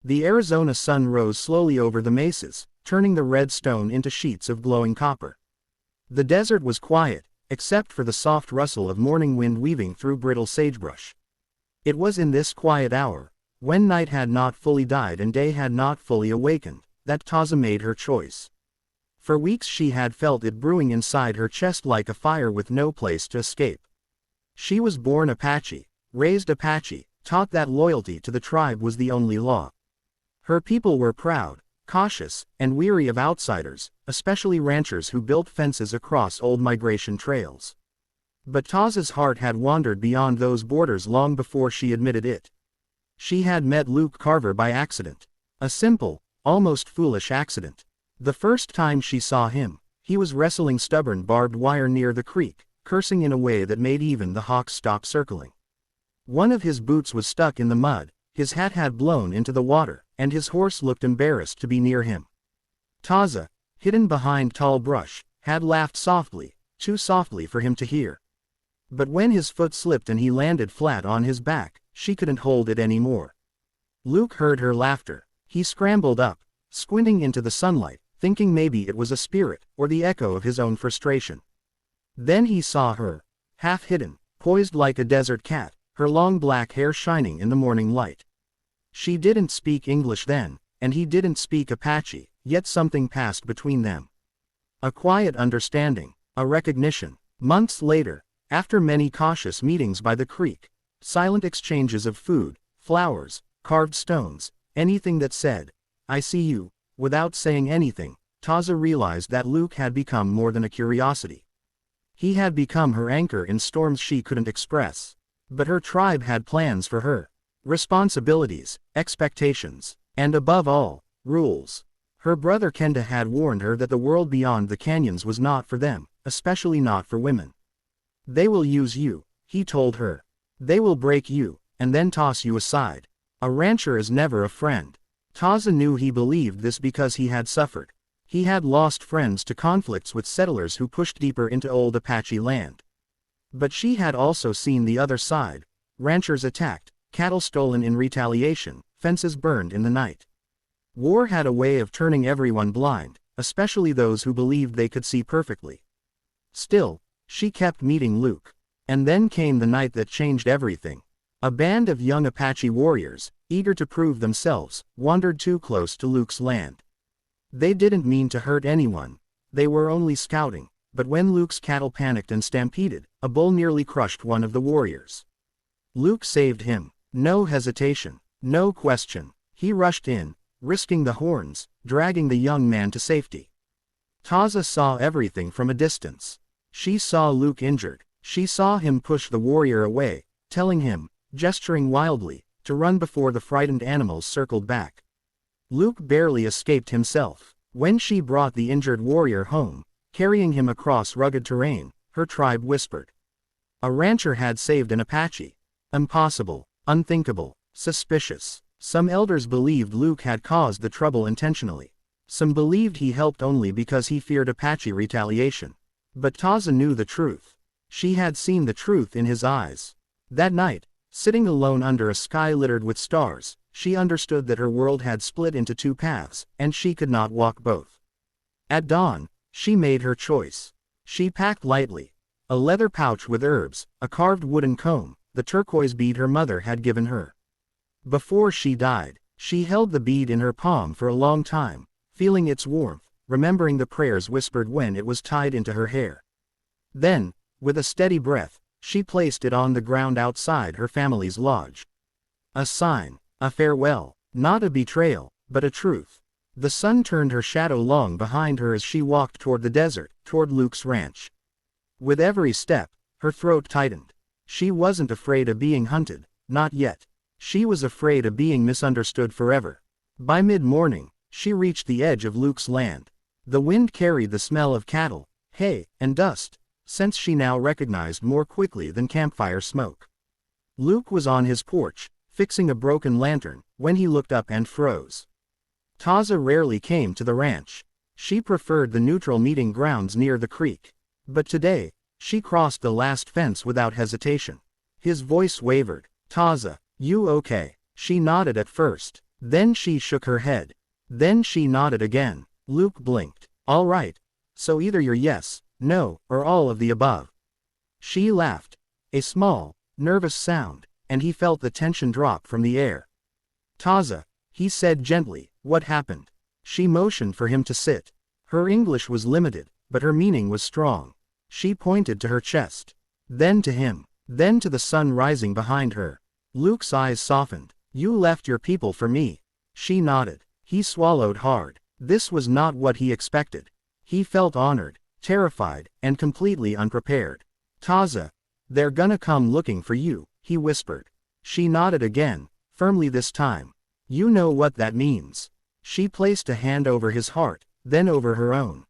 The Arizona sun rose slowly over the mesas, turning the red stone into sheets of glowing copper. The desert was quiet, except for the soft rustle of morning wind weaving through brittle sagebrush. It was in this quiet hour, when night had not fully died and day had not fully awakened, that Taza made her choice. For weeks she had felt it brewing inside her chest like a fire with no place to escape. She was born Apache, raised Apache, taught that loyalty to the tribe was the only law. Her people were proud, cautious, and weary of outsiders, especially ranchers who built fences across old migration trails. But Taza's heart had wandered beyond those borders long before she admitted it. She had met Luke Carver by accident. A simple, almost foolish accident. The first time she saw him, he was wrestling stubborn barbed wire near the creek, cursing in a way that made even the hawks stop circling. One of his boots was stuck in the mud, his hat had blown into the water, and his horse looked embarrassed to be near him. Taza, hidden behind tall brush, had laughed softly, too softly for him to hear. But when his foot slipped and he landed flat on his back, she couldn't hold it anymore. Luke heard her laughter. He scrambled up, squinting into the sunlight, thinking maybe it was a spirit, or the echo of his own frustration. Then he saw her, half hidden, poised like a desert cat, her long black hair shining in the morning light. She didn't speak English then, and he didn't speak Apache, yet something passed between them. A quiet understanding, a recognition. Months later, after many cautious meetings by the creek, silent exchanges of food, flowers, carved stones, anything that said, "I see you," without saying anything, Taza realized that Luke had become more than a curiosity. He had become her anchor in storms she couldn't express. But her tribe had plans for her. Responsibilities, expectations, and above all, rules. Her brother Kenda had warned her that the world beyond the canyons was not for them, especially not for women. "They will use you," he told her. "They will break you, and then toss you aside. A rancher is never a friend." Taza knew he believed this because he had suffered. He had lost friends to conflicts with settlers who pushed deeper into old Apache land. But she had also seen the other side: ranchers attacked, cattle stolen in retaliation, fences burned in the night. War had a way of turning everyone blind, especially those who believed they could see perfectly. Still, she kept meeting Luke. And then came the night that changed everything. A band of young Apache warriors, eager to prove themselves, wandered too close to Luke's land. They didn't mean to hurt anyone. They were only scouting. But when Luke's cattle panicked and stampeded, a bull nearly crushed one of the warriors. Luke saved him. No hesitation, no question. He rushed in, risking the horns, dragging the young man to safety. Taza saw everything from a distance. She saw Luke injured. She saw him push the warrior away, telling him, gesturing wildly, to run before the frightened animals circled back. Luke barely escaped himself. When she brought the injured warrior home, carrying him across rugged terrain, her tribe whispered. A rancher had saved an Apache. Impossible, unthinkable, suspicious. Some elders believed Luke had caused the trouble intentionally. Some believed he helped only because he feared Apache retaliation. But Taza knew the truth. She had seen the truth in his eyes. That night, sitting alone under a sky littered with stars, she understood that her world had split into two paths, and she could not walk both. At dawn, she made her choice. She packed lightly. A leather pouch with herbs, a carved wooden comb, the turquoise bead her mother had given her. Before she died, she held the bead in her palm for a long time, feeling its warmth, remembering the prayers whispered when it was tied into her hair. Then, with a steady breath, she placed it on the ground outside her family's lodge. A sign, a farewell, not a betrayal, but a truth. The sun turned her shadow long behind her as she walked toward the desert, toward Luke's ranch. With every step, her throat tightened. She wasn't afraid of being hunted, not yet. She was afraid of being misunderstood forever. By mid-morning, she reached the edge of Luke's land. The wind carried the smell of cattle, hay, and dust, scents she now recognized more quickly than campfire smoke. Luke was on his porch, fixing a broken lantern, when he looked up and froze. Taza rarely came to the ranch. She preferred the neutral meeting grounds near the creek. But today, she crossed the last fence without hesitation. His voice wavered. "Taza, you okay?" She nodded at first. Then she shook her head. Then she nodded again. Luke blinked. All right. So either you're yes, no, or all of the above. She laughed. A small, nervous sound, and he felt the tension drop from the air. Taza, he said gently, what happened? She motioned for him to sit. Her English was limited, but her meaning was strong. She pointed to her chest. Then to him. Then to the sun rising behind her. Luke's eyes softened. You left your people for me. She nodded. He swallowed hard. This was not what he expected. He felt honored, terrified, and completely unprepared. Taza, they're gonna come looking for you, he whispered. She nodded again, firmly this time. You know what that means. She placed a hand over his heart, then over her own.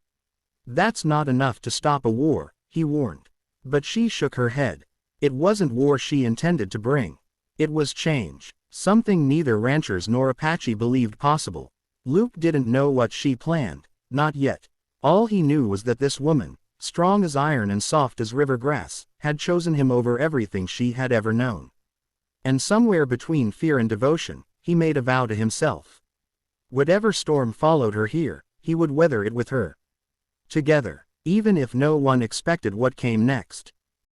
That's not enough to stop a war, he warned. But she shook her head. It wasn't war she intended to bring. It was change, something neither ranchers nor Apache believed possible. Luke didn't know what she planned, not yet. All he knew was that this woman, strong as iron and soft as river grass, had chosen him over everything she had ever known. And somewhere between fear and devotion, he made a vow to himself. Whatever storm followed her here, he would weather it with her. Together, even if no one expected what came next.